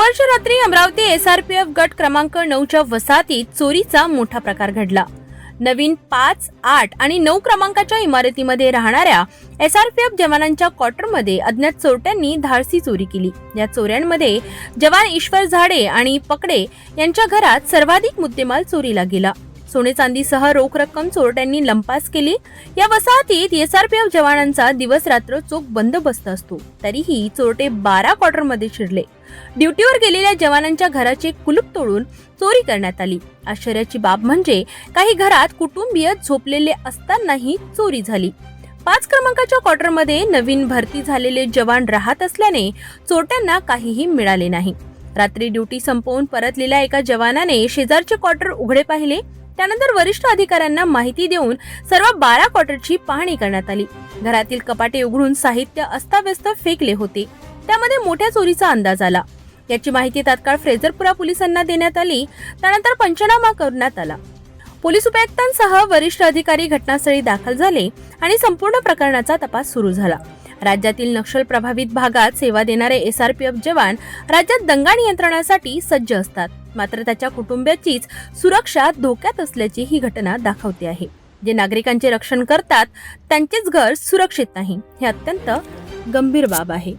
गुरुवारच्या रात्री अमरावती एसआरपीएफ गट क्रमांक 9च्या वसाहतीत चोरीचा मोठा प्रकार घडला। नवीन 5, 8 आणि 9 क्रमांकाच्या इमारतीमध्ये राहणाऱ्या एसआरपीएफ जवानांच्या क्वार्टरमध्ये अज्ञात चोरट्यांनी धाडसी चोरी केली। या चोऱ्यांमध्ये जवान ईश्वर झाडे आणि पकडे यांच्या घरात सर्वाधिक मुद्देमाल चोरीला गेला। सोने चांदीसह रोख रक्कम चोरट्यांनी लंपास केली। या वसाहतीत एसआरपीएफ जवानांचा दिवस रात्र चोख बंदोबस्त असतो, तरीही चोरटे 12 क्वार्टरमध्ये शिरले। ड्युटीवर गेलेल्या जवानांच्या घराचे कुलूप तोडून चोरी करण्यात आली। आश्चर्याची बाब म्हणजे काही घरात कुटुंबीय झोपलेले असतानाही चोरी झाली। 5 क्रमांकाच्या क्वार्टरमध्ये नवीन भरती झालेले जवान राहत असल्याने चोरट्यांना काहीही मिळाले नाही। रात्री ड्युटी संपवून परतलेल्या एका जवानाने शेजारचे क्वार्टर उघडे पाहिले। त्यानंतर वरिष्ठ अधिकाऱ्यांना माहिती देऊन सर्व 12 क्वार्टरची पाहणी करण्यात आली। घरातील कपाटे उघडून साहित्य अस्ताव्यस्त फेकले होते। त्यामध्ये मोठ्या चोरीचा अंदाज आला। याची माहिती तात्काळ फ्रेजरपुरा पोलिसांना देण्यात आली। त्यानंतर पंचनामा करण्यात आला। पोलीस उपायुक्तांसह वरिष्ठ अधिकारी घटनास्थळी दाखल झाले आणि संपूर्ण प्रकरणाचा तपास सुरू झाला। राज्यातील नक्षल प्रभावित भागात सेवा देणारे एसआरपीएफ जवान राज्यात दंगा नियंत्रणासाठी सज्ज असतात, मात्र त्याच्या कुटुंबाचीच सुरक्षा धोक्यात असल्याची ही घटना दाखवते आहे। जे नागरिकांचे रक्षण करतात त्यांचेच घर सुरक्षित नाही, हे अत्यंत गंभीर बाब आहे।